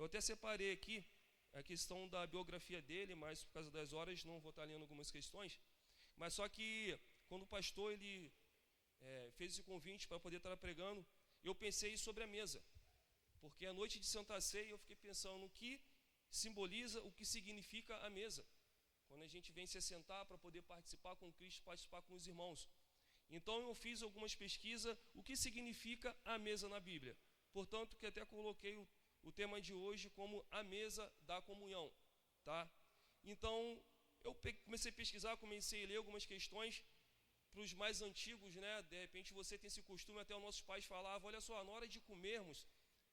Eu até separei aqui a questão da biografia dele, mas por causa das horas não vou estar lendo algumas questões. Mas só que quando o pastor ele fez esse convite para poder estar pregando, eu pensei sobre a mesa. Porque a noite de Santa Ceia eu fiquei pensando o que simboliza, o que significa a mesa. Quando a gente vem se assentar para poder participar com Cristo, participar com os irmãos. Então eu fiz algumas pesquisas, o que significa a mesa na Bíblia. Portanto, que até coloquei o tema de hoje como a mesa da comunhão, tá? Então, eu comecei a pesquisar, comecei a ler algumas questões para os mais antigos, né? De repente você tem esse costume, até os nossos pais falavam, olha só, na hora de comermos,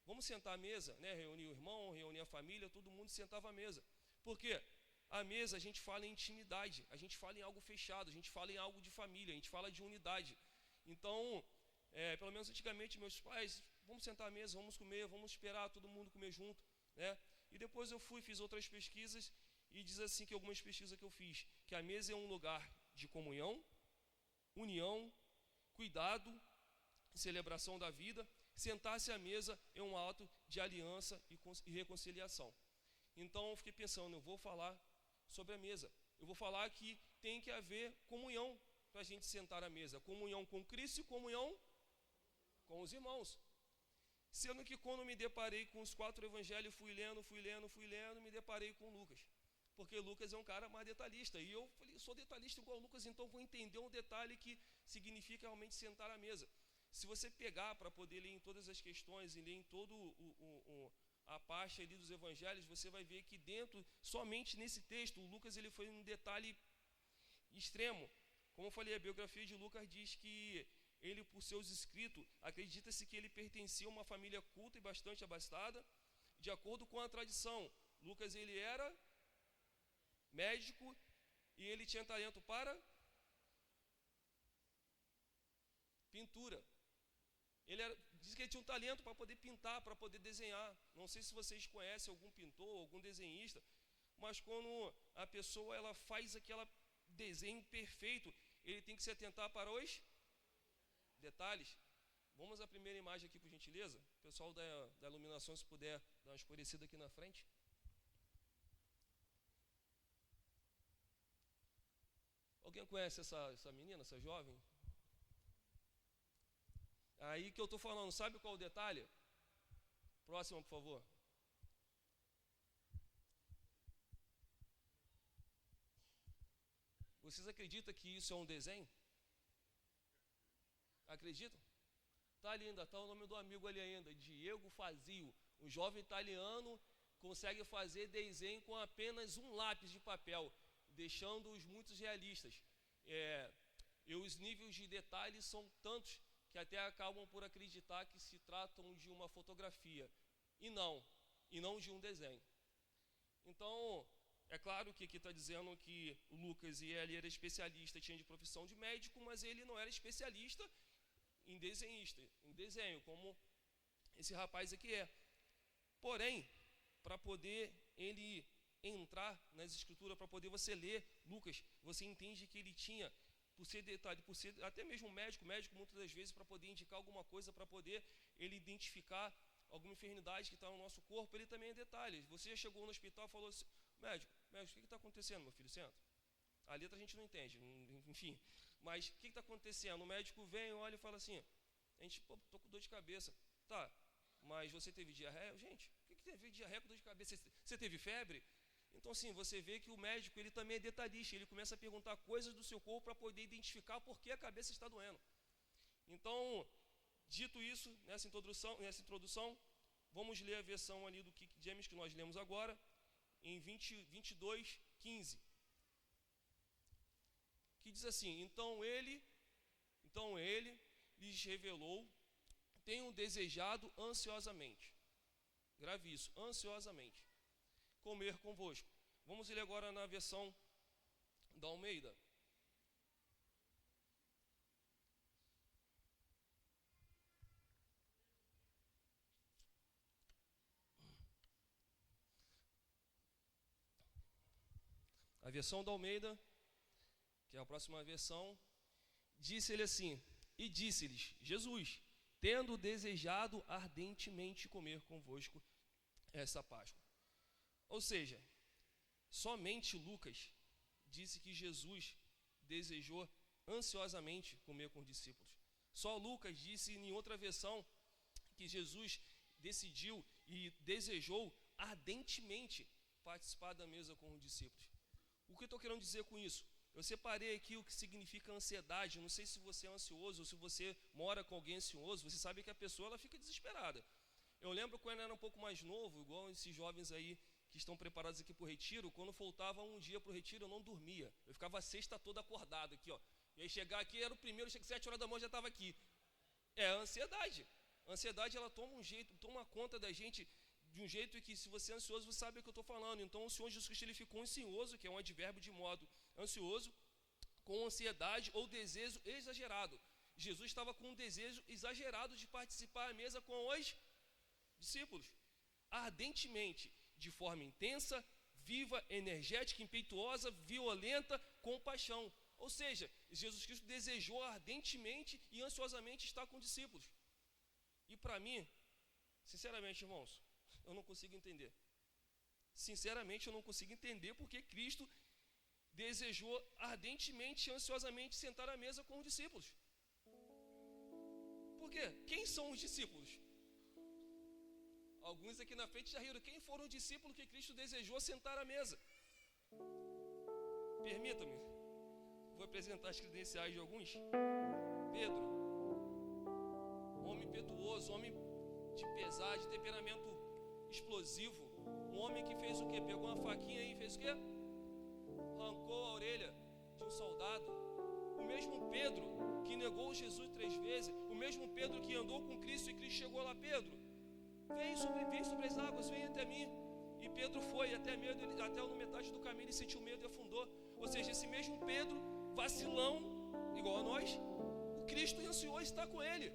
vamos sentar à mesa, né? Reunir o irmão, reunir a família, todo mundo sentava à mesa. Por quê? A mesa a gente fala em intimidade, a gente fala em algo fechado, a gente fala em algo de família, a gente fala de unidade. Então, pelo menos antigamente meus pais, vamos sentar à mesa, vamos comer, vamos esperar todo mundo comer junto, né? E depois eu fiz outras pesquisas e diz assim que algumas pesquisas que eu fiz, que a mesa é um lugar de comunhão, união, cuidado, celebração da vida. Sentar-se à mesa é um ato de aliança e reconciliação. Então eu fiquei pensando, eu vou falar sobre a mesa. Eu vou falar que tem que haver comunhão para a gente sentar à mesa. Comunhão com Cristo e comunhão com os irmãos. Sendo que quando me deparei com os 4 evangelhos, fui lendo, me deparei com Lucas. Porque Lucas é um cara mais detalhista. E eu falei, sou detalhista igual Lucas, então vou entender um detalhe que significa realmente sentar à mesa. Se você pegar para poder ler em todas as questões e ler em todo a parte ali dos evangelhos, você vai ver que dentro, somente nesse texto, o Lucas ele foi um detalhe extremo. Como eu falei, a biografia de Lucas diz que ele, por seus escritos, acredita-se que ele pertencia a uma família culta e bastante abastada. De acordo com a tradição, Lucas ele era médico e ele tinha talento para pintura. Diz que ele tinha um talento para poder pintar, para poder desenhar. Não sei se vocês conhecem algum pintor, algum desenhista, mas quando a pessoa ela faz aquele desenho perfeito, ele tem que se atentar para os detalhes. Vamos à primeira imagem aqui, por gentileza. O pessoal da iluminação, se puder dar uma escurecida aqui na frente. Alguém conhece essa menina, essa jovem? Aí que eu estou falando, sabe qual é o detalhe? Próxima, por favor. Vocês acreditam que isso é um desenho? Acreditam? Tá ali ainda, tá o nome do amigo ali ainda, Diego Fazio. Um jovem italiano consegue fazer desenho com apenas um lápis de papel, deixando-os muito realistas. E os níveis de detalhes são tantos que até acabam por acreditar que se tratam de uma fotografia e não de um desenho. Então, é claro que aqui está dizendo que o Lucas ele era especialista, tinha de profissão de médico, mas ele não era especialista em desenho, como esse rapaz aqui é. Porém, para poder ele entrar nas escrituras, para poder você ler Lucas, você entende que ele tinha, por ser até mesmo médico muitas das vezes, para poder indicar alguma coisa, para poder ele identificar alguma enfermidade que está no nosso corpo, ele também é detalhe. Você já chegou no hospital e falou assim, médico, o que está acontecendo, meu filho? Senta. A letra a gente não entende, enfim. Mas o que está acontecendo? O médico vem, olha e fala assim, estou com dor de cabeça. Tá, mas você teve diarreia? Gente, o que teve diarreia com dor de cabeça? Você teve febre? Então, assim, você vê que o médico, ele também é detalhista, ele começa a perguntar coisas do seu corpo para poder identificar por que a cabeça está doendo. Então, dito isso, nessa introdução, vamos ler a versão ali do King James que nós lemos agora, em 22:15, que diz assim, então ele lhes revelou, tenho desejado ansiosamente, grave isso, ansiosamente, comer convosco. Vamos ler agora na versão da Almeida. A versão da Almeida, que é a próxima versão, disse-lhe assim, e disse-lhes, Jesus, tendo desejado ardentemente comer convosco essa Páscoa. Ou seja, somente Lucas disse que Jesus desejou ansiosamente comer com os discípulos. Só Lucas disse em outra versão que Jesus decidiu e desejou ardentemente participar da mesa com os discípulos. O que eu estou querendo dizer com isso? Eu separei aqui o que significa ansiedade. Não sei se você é ansioso ou se você mora com alguém ansioso. Você sabe que a pessoa ela fica desesperada. Eu lembro quando eu era um pouco mais novo, igual esses jovens aí que estão preparados aqui para o retiro, quando faltava um dia para o retiro eu não dormia. Eu ficava a sexta toda acordado aqui, ó. E aí chegar aqui era o primeiro, chega 7 horas da manhã já estava aqui. É a ansiedade. A ansiedade ela toma conta da gente de um jeito que, se você é ansioso, você sabe o que eu estou falando. Então o Senhor Jesus Cristo ele ficou ansioso, que é um advérbio de modo ansioso, com ansiedade ou desejo exagerado. Jesus estava com um desejo exagerado de participar à mesa com os discípulos, ardentemente, de forma intensa, viva, energética, impetuosa, violenta, com paixão. Ou seja, Jesus Cristo desejou ardentemente e ansiosamente estar com os discípulos. E para mim, sinceramente, irmãos, eu não consigo entender. Sinceramente, eu não consigo entender porque Cristo desejou ardentemente e ansiosamente sentar à mesa com os discípulos. Por quê? Quem são os discípulos? Alguns aqui na frente já riram. Quem foram os discípulos que Cristo desejou sentar à mesa? Permita-me, vou apresentar as credenciais de alguns. Pedro, homem impetuoso, homem de pesar, de temperamento explosivo. Um homem que fez o quê? Pegou uma faquinha e fez o quê? Arrancou a orelha de um soldado. O mesmo Pedro que negou Jesus 3 vezes, o mesmo Pedro que andou com Cristo e Cristo chegou lá, Pedro, vem sobre as águas, vem até mim. E Pedro foi até no metade do caminho ele sentiu medo e afundou. Ou seja, esse mesmo Pedro, vacilão, igual a nós, o Cristo ansiou estar com ele.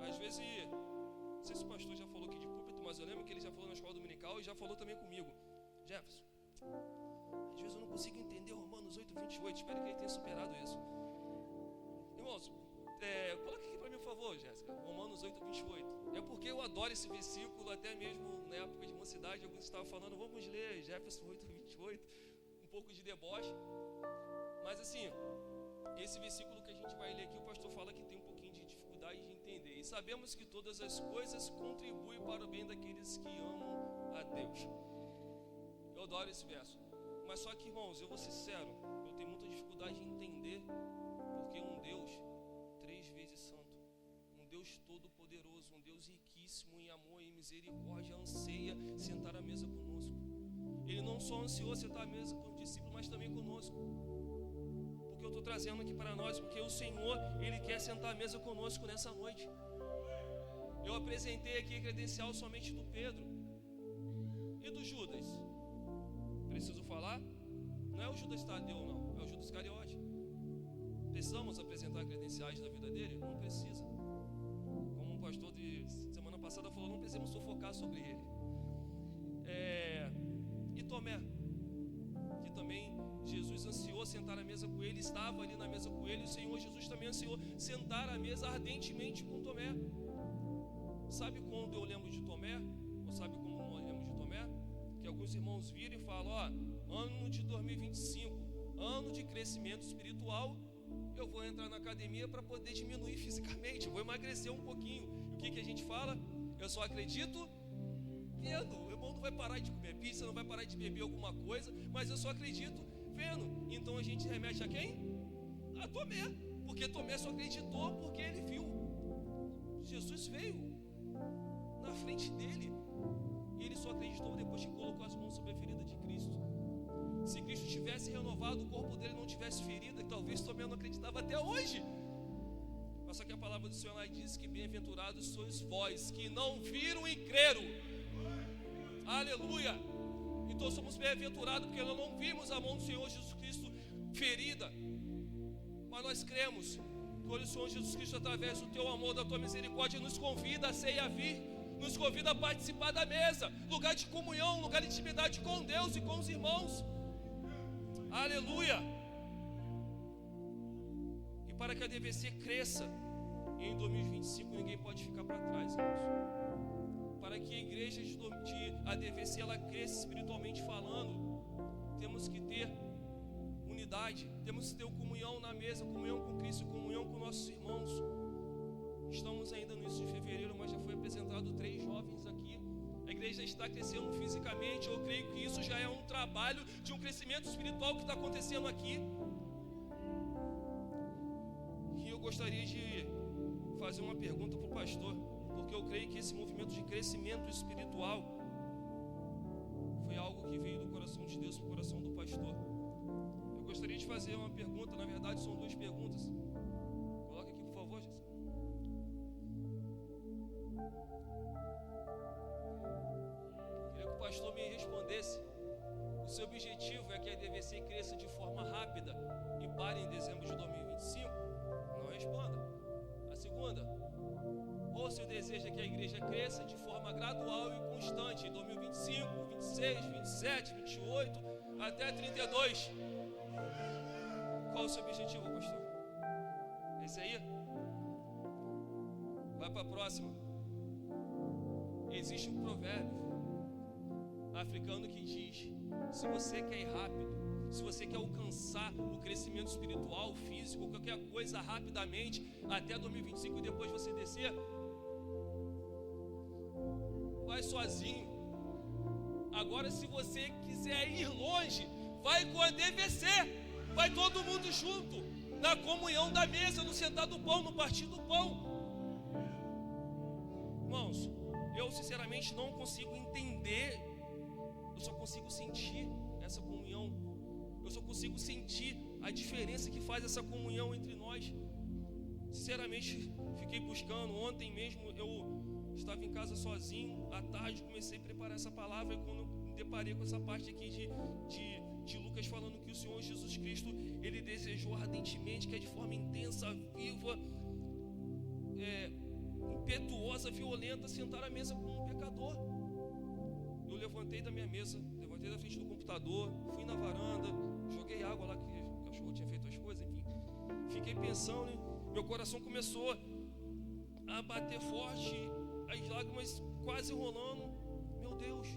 Às vezes, não sei se o pastor já falou aqui de púlpito, mas eu lembro que ele já falou na escola dominical e já falou também comigo. Jefferson, às vezes eu não consigo entender Romanos 8:28, espero que ele tenha superado isso. Irmãos, coloca aqui para mim, por favor, Jéssica, Romanos 8:28. É porque eu adoro esse versículo, até mesmo na época de mocidade, alguns estavam falando, vamos ler Jefferson 8:28, um pouco de deboche. Mas assim, esse versículo que a gente vai ler aqui, o pastor fala que tem um pouquinho de dificuldade de entender. E sabemos que todas as coisas contribuem para o bem daqueles que amam a Deus. Eu adoro esse verso. Mas só que, irmãos, eu vou ser sincero, eu tenho muita dificuldade de entender porque um Deus 3 vezes santo, um Deus todo-poderoso, um Deus riquíssimo em amor e misericórdia, anseia sentar à mesa conosco. Ele não só ansiou sentar à mesa com os discípulos, mas também conosco. Porque eu estou trazendo aqui para nós, porque o Senhor, Ele quer sentar à mesa conosco nessa noite. Eu apresentei aqui a credencial somente do Pedro e do Judas. Preciso falar? Não é o Judas Tadeu, não, é o Judas Iscariote. Precisamos apresentar credenciais da vida dele? Não precisa. Como um pastor de semana passada falou, não precisamos sufocar sobre ele. E Tomé, que também Jesus ansiou sentar à mesa com ele, estava ali na mesa com ele, e o Senhor Jesus também ansiou sentar à mesa ardentemente com Tomé. Sabe quando eu lembro de Tomé? Ou sabe como nós lembramos de Tomé? Que alguns irmãos viram e falam, ano de 2025, ano de crescimento espiritual, eu vou entrar na academia para poder diminuir fisicamente, eu vou emagrecer um pouquinho. E o que a gente fala? Eu só acredito vendo. O irmão não vai parar de comer pizza, não vai parar de beber alguma coisa, mas eu só acredito vendo. Então a gente remete a quem? A Tomé, porque Tomé só acreditou porque ele viu. Jesus veio na frente dele e ele só acreditou depois que colocou as mãos sobre a ferida de Cristo. Se Cristo tivesse renovado, o corpo dele não tivesse ferida, talvez Tomé não acreditava até hoje. Mas só que a palavra do Senhor lá diz que bem-aventurados sois vós, que não viram e creram. Aleluia! Então somos bem-aventurados porque nós não vimos a mão do Senhor Jesus Cristo ferida, mas nós cremos que o Senhor Jesus Cristo, através do teu amor, da tua misericórdia, nos convida a ceia vir, nos convida a participar da mesa, lugar de comunhão, lugar de intimidade com Deus e com os irmãos. Aleluia! E para que a DVC cresça, em 2025 ninguém pode ficar para trás, irmãos. que a igreja de ADVC ela cresça espiritualmente falando, temos que ter unidade, temos que ter comunhão na mesa, comunhão com Cristo, comunhão com nossos irmãos. Estamos ainda no início de fevereiro, mas já foi apresentado 3 jovens aqui. A igreja está crescendo fisicamente. Eu creio que isso já é um trabalho de um crescimento espiritual que está acontecendo aqui. E eu gostaria de fazer uma pergunta para o pastor, porque eu creio que esse movimento de crescimento espiritual foi algo que veio do coração de Deus para o coração do pastor. Eu gostaria de fazer uma pergunta, na verdade são 2 perguntas. Coloca aqui, por favor, Jesus. Queria que o pastor me respondesse. O seu objetivo é que a ADVC cresça de forma rápida e pare em dezembro de 2025? Não responda. A segunda, ou seu desejo é que a igreja cresça de forma gradual e constante em 2025, 26, 27, 28, até 32. Qual o seu objetivo, pastor? Esse aí? Vai para a próxima. Existe um provérbio africano que diz: se você quer ir rápido, se você quer alcançar o crescimento espiritual, físico, qualquer coisa rapidamente, até 2025 e depois você descer, vai sozinho. Agora, se você quiser ir longe, vai com a ADVC, vai todo mundo junto, na comunhão da mesa, no sentar do pão, no partir do pão. Irmãos, eu sinceramente não consigo entender, eu só consigo sentir essa comunhão. Eu só consigo sentir a diferença que faz essa comunhão entre nós. Sinceramente, fiquei buscando. Ontem mesmo eu estava em casa sozinho, à tarde comecei a preparar essa palavra, e quando me deparei com essa parte aqui de Lucas falando que o Senhor Jesus Cristo, Ele desejou ardentemente, que é de forma intensa, viva, impetuosa, violenta, sentar à mesa com um pecador. Eu levantei da minha mesa, levantei da frente do computador, fui na varanda, joguei água lá, que o cachorro tinha feito as coisas, enfim. Fiquei pensando, meu coração começou a bater forte, as lágrimas quase rolando. Meu Deus,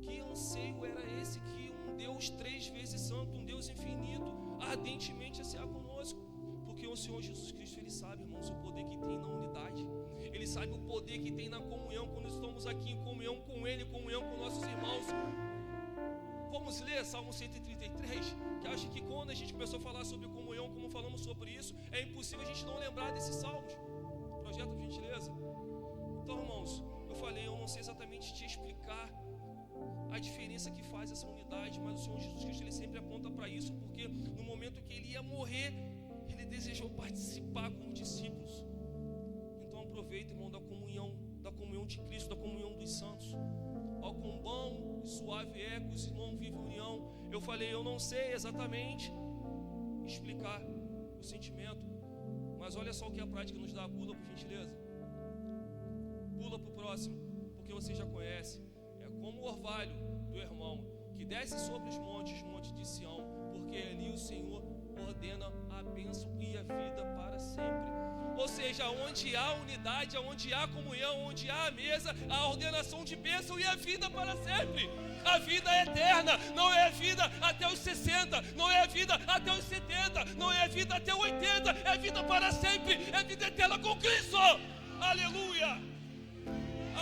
que anseio era esse que um Deus 3 vezes santo, um Deus infinito, ardentemente ansiar conosco? Porque o Senhor Jesus Cristo, Ele sabe, irmãos, o poder que tem na unidade. Ele sabe o poder que tem na comunhão, quando estamos aqui em comunhão com Ele, comunhão com nossos irmãos. Vamos ler Salmo 133, que acho que quando a gente começou a falar sobre comunhão, como falamos sobre isso, é impossível a gente não lembrar desses salmos. Projeto, por gentileza. Então, irmãos, eu falei, eu não sei exatamente te explicar a diferença que faz essa unidade, mas o Senhor Jesus Cristo, Ele sempre aponta para isso, porque no momento que Ele ia morrer, Ele desejou participar com os discípulos. Então aproveita, irmão, da comunhão de Cristo, da comunhão dos santos. Ó, quão bom e suave é que os irmãos vivem união. Eu falei, eu não sei exatamente explicar o sentimento, mas olha só o que a prática nos dá. Pula, por gentileza. Pula para o próximo, porque você já conhece. É como o orvalho do irmão que desce sobre os montes de Sião, porque ali o Senhor ordena a bênção e a vida para sempre. Ou seja, onde há unidade, onde há comunhão, onde há a mesa, a ordenação de bênção e a vida para sempre. A vida é eterna, não é a vida até os 60, não é a vida até os 70, não é a vida até 80, é a vida para sempre, é a vida eterna com Cristo. Aleluia!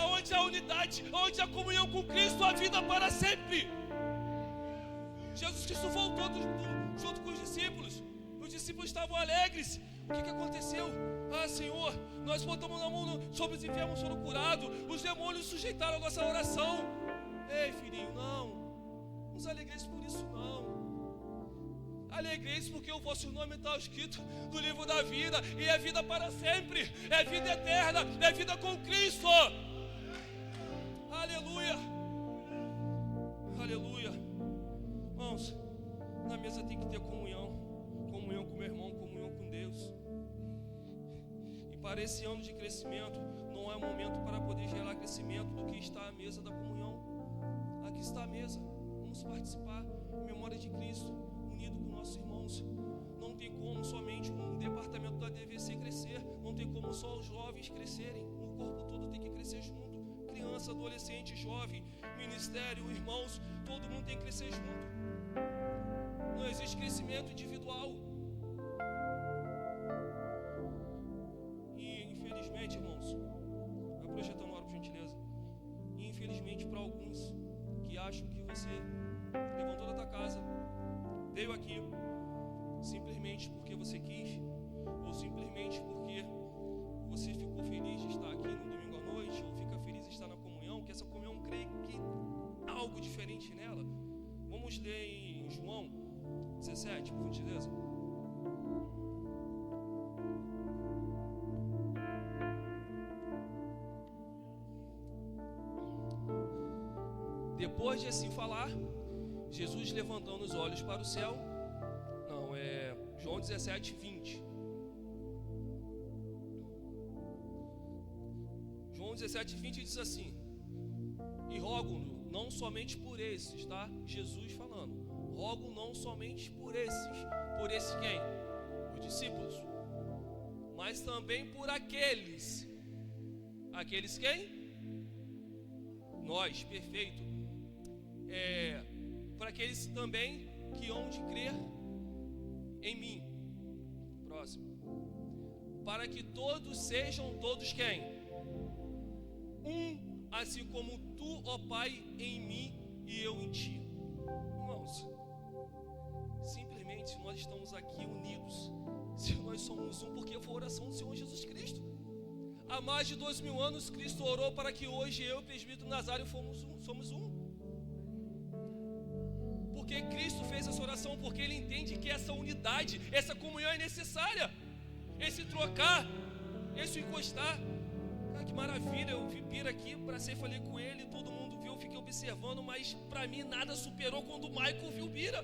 Aonde há unidade, onde há comunhão com Cristo, a vida para sempre. Jesus Cristo voltou junto com os discípulos estavam alegres. O que aconteceu? Ah, Senhor, nós botamos na mão sobre os enfermos, foram curados, os demônios sujeitaram a nossa oração. Ei, filhinho, não nos alegreis por isso, não. Alegreis porque o vosso nome está escrito no livro da vida, e é vida para sempre, é vida eterna, é vida com Cristo. Aleluia, aleluia. Irmãos, na mesa tem que ter comunhão com meu irmão, comunhão com Deus. E para esse ano de crescimento, não é momento para poder gerar crescimento do que está à mesa da comunhão. Aqui está a mesa, vamos participar em memória de Cristo, unido com nossos irmãos. Não tem como somente um departamento da ADVC crescer, não tem como só os jovens crescerem, o corpo todo tem que crescer junto. adolescente, jovem, ministério, irmãos, todo mundo tem que crescer junto. Não existe crescimento individual. E infelizmente, irmãos, vai projetando hora por gentileza. E infelizmente para alguns que acham que você levantou da tua casa, veio aqui simplesmente porque você quis, ou simplesmente porque você ficou feliz de estar aqui no domingo à noite, ou fica feliz de estar na comunhão, que essa comunhão crê que há algo diferente nela. Vamos ler em João 17, por gentileza. Depois de assim falar, Jesus levantando os olhos para o céu, João 17, 20. João 17, 20 diz assim: e rogo não somente por esses, tá? Jesus falando, rogo não somente por esses quem? Os discípulos, mas também por aqueles quem? Nós, perfeito. Para aqueles também que hão de crer em mim. Próximo. Para que todos sejam todos quem? Um, assim como tu, ó Pai, em mim e eu em ti. Irmãos, simplesmente se nós estamos aqui unidos, se nós somos um, porque foi a oração do Senhor Jesus Cristo. Há mais de 2000 anos Cristo orou para que hoje eu e o presbítero Nazário somos um. Porque Cristo fez essa oração, porque Ele entende que essa unidade, essa comunhão é necessária. Esse trocar, esse encostar. Cara, que maravilha, eu vi Bira aqui, falei com ele, todo mundo viu, eu fiquei observando, mas para mim nada superou quando o Michael viu Bira.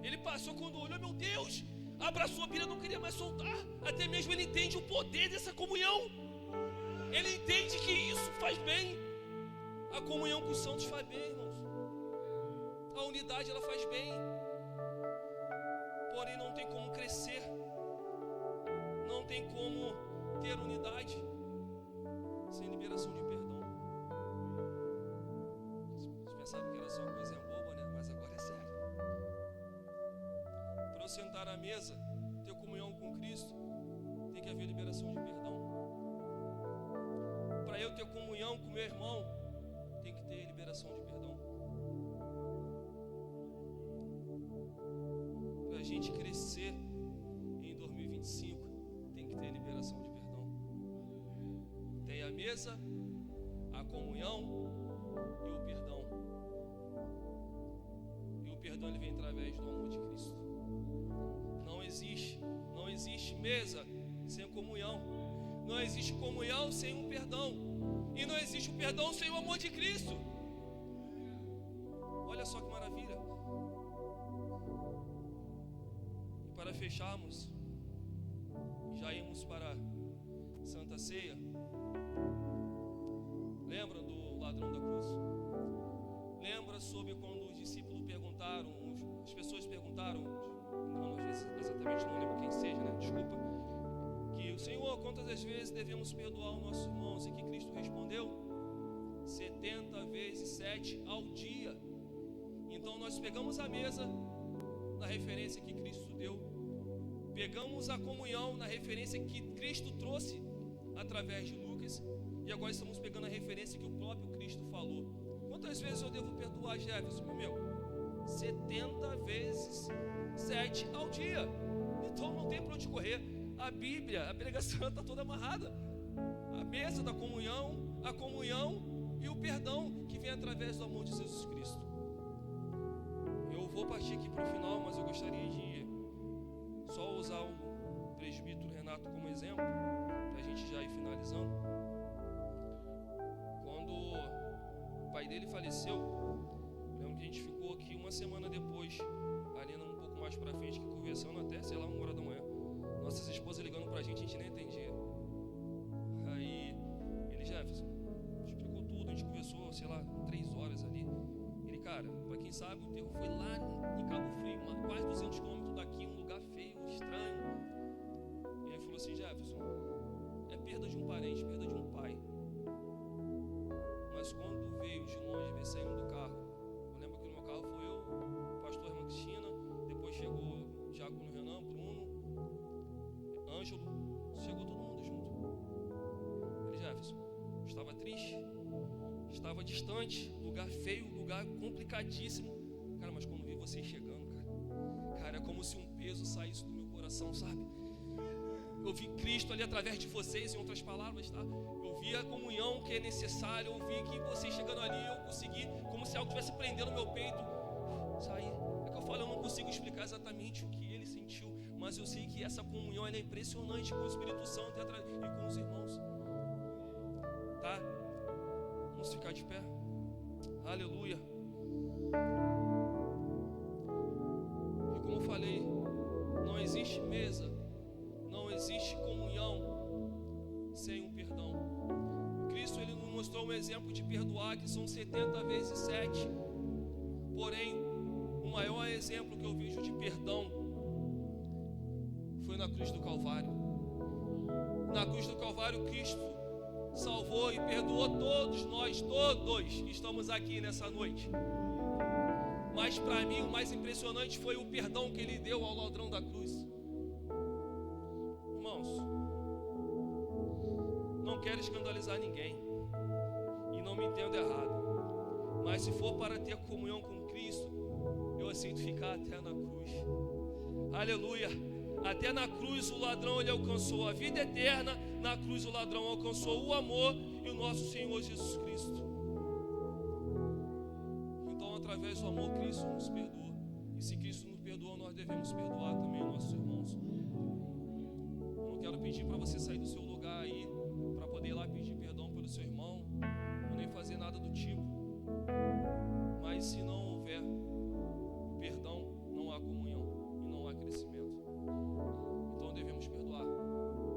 Ele passou quando olhou, meu Deus, abraçou a Bira, não queria mais soltar. Até mesmo ele entende o poder dessa comunhão. Ele entende que isso faz bem. A comunhão com os santos faz bem, irmãos. A unidade ela faz bem. Porém não tem como crescer. Não tem como ter unidade sem liberação de perdão. Vocês pensavam que era só uma coisinha boba, né? Mas agora é sério. Para eu sentar à mesa, ter comunhão com Cristo, tem que haver liberação de perdão. Para eu ter comunhão com meu irmão, tem que ter liberação de perdão. Para a gente crescer em 2025, tem que ter liberação de perdão. Tem a mesa, a comunhão e o perdão. E o perdão ele vem através do amor de Cristo. Não existe mesa sem comunhão. Não existe comunhão sem um perdão. E não existe o perdão sem o amor de Cristo. Olha só que maravilha. E para fecharmos, já irmos para Santa Ceia. Lembra do ladrão da cruz? Lembra sobre quando os discípulos perguntaram, as pessoas perguntaram, não, às vezes exatamente não lembro quem seja, né? Desculpa. Que o Senhor, quantas das vezes devemos perdoar os nossos irmãos? E que Cristo respondeu 70 vezes 7 ao dia. Então nós pegamos a mesa na referência que Cristo deu, pegamos a comunhão na referência que Cristo trouxe através de Lucas, e agora estamos pegando a referência que o próprio Cristo falou. Quantas vezes eu devo perdoar, Jefferson? Meu, 70 vezes 7 ao dia. Então não tem para onde correr. A Bíblia, a pregação está toda amarrada. A mesa da comunhão, a comunhão e o perdão que vem através do amor de Jesus Cristo. Eu vou partir aqui para o final, mas eu gostaria de só usar o presbítero Renato como exemplo, para a gente já ir finalizando. Quando o pai dele faleceu, lembro que a gente ficou aqui uma semana depois, ali um pouco mais para frente, conversando até, 1h da manhã. Nossas esposas ligando pra gente, a gente nem entendia. Aí, ele, Jefferson, explicou tudo, a gente conversou, 3 horas ali. Ele, cara, pra quem sabe, o enterro foi lá em Cabo Frio, quase 200 quilômetros daqui, um lugar feio, estranho. E ele falou assim, Jefferson, é perda de um parente, perda de um pai. Mas quando vê estava distante, lugar feio, lugar complicadíssimo. Cara, mas quando vi vocês chegando, cara, é como se um peso saísse do meu coração, sabe? Eu vi Cristo ali através de vocês, em outras palavras, tá? Eu vi a comunhão que é necessária, eu vi que vocês chegando ali, eu consegui, como se algo estivesse prendendo no meu peito, sair. É que eu falo, eu não consigo explicar exatamente o que ele sentiu, mas eu sei que essa comunhão ela é impressionante com o Espírito Santo e com os irmãos, tá? Vamos ficar de pé. Aleluia. E como eu falei, não existe mesa, não existe comunhão sem um perdão. Cristo ele nos mostrou um exemplo de perdoar, que são 70 vezes 7. Porém, o maior exemplo que eu vejo de perdão foi na cruz do Calvário. Na cruz do Calvário, Cristo salvou e perdoou todos nós, todos que estamos aqui nessa noite. Mas para mim o mais impressionante foi o perdão que ele deu ao ladrão da cruz. Irmãos, não quero escandalizar ninguém e não me entenda errado, mas se for para ter comunhão com Cristo, eu aceito ficar até na cruz. Aleluia. Até na cruz o ladrão ele alcançou a vida eterna. Na cruz o ladrão alcançou o amor e o nosso Senhor Jesus Cristo. Então, através do amor, Cristo nos perdoa. E se Cristo nos perdoa, nós devemos perdoar também nossos irmãos. Eu não quero pedir para você sair do seu lugar aí para poder ir lá pedir perdão pelo seu irmão, ou nem fazer nada do tipo. Mas se não houver perdão, não há comunhão e não há crescimento. Então devemos perdoar,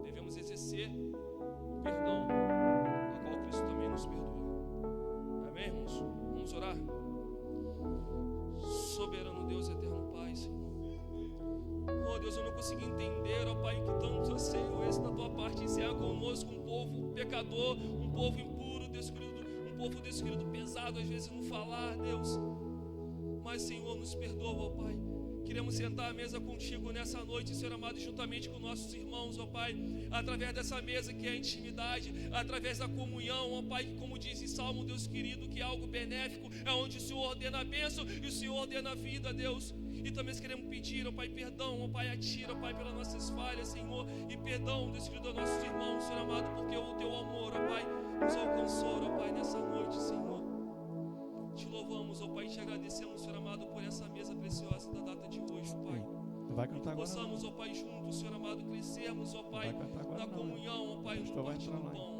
devemos exercer o perdão, a qual Cristo também nos perdoa. Amém, irmãos? Vamos orar. Soberano Deus, eterno Pai, Senhor. Oh Deus, eu não consegui entender, ó Pai, que tanto anseio esse da tua parte encerra conosco um povo pecador, um povo impuro, descrido, um povo descrido pesado às vezes no falar, Deus. Mas Senhor, nos perdoa, ó Pai. Queremos sentar à mesa contigo nessa noite, Senhor amado, juntamente com nossos irmãos, ó Pai, através dessa mesa que é a intimidade, através da comunhão, ó Pai, que como diz em Salmo, Deus querido, que é algo benéfico, é onde o Senhor ordena a bênção e o Senhor ordena a vida, Deus. E também queremos pedir, ó Pai, perdão, ó Pai, atira, ó Pai, pelas nossas falhas, Senhor, e perdão, Deus querido, aos nossos irmãos, Senhor amado, porque o Teu amor, ó Pai, nos alcançou, ó Pai, nessa noite, Senhor. Te louvamos, ó Pai, e te agradecemos, Senhor amado, por essa mesa preciosa da data de hoje, Pai. Vai cantar que agora, possamos, ó Pai, juntos, Senhor amado, crescermos, ó Pai, na comunhão, ó Pai, no partir do pão.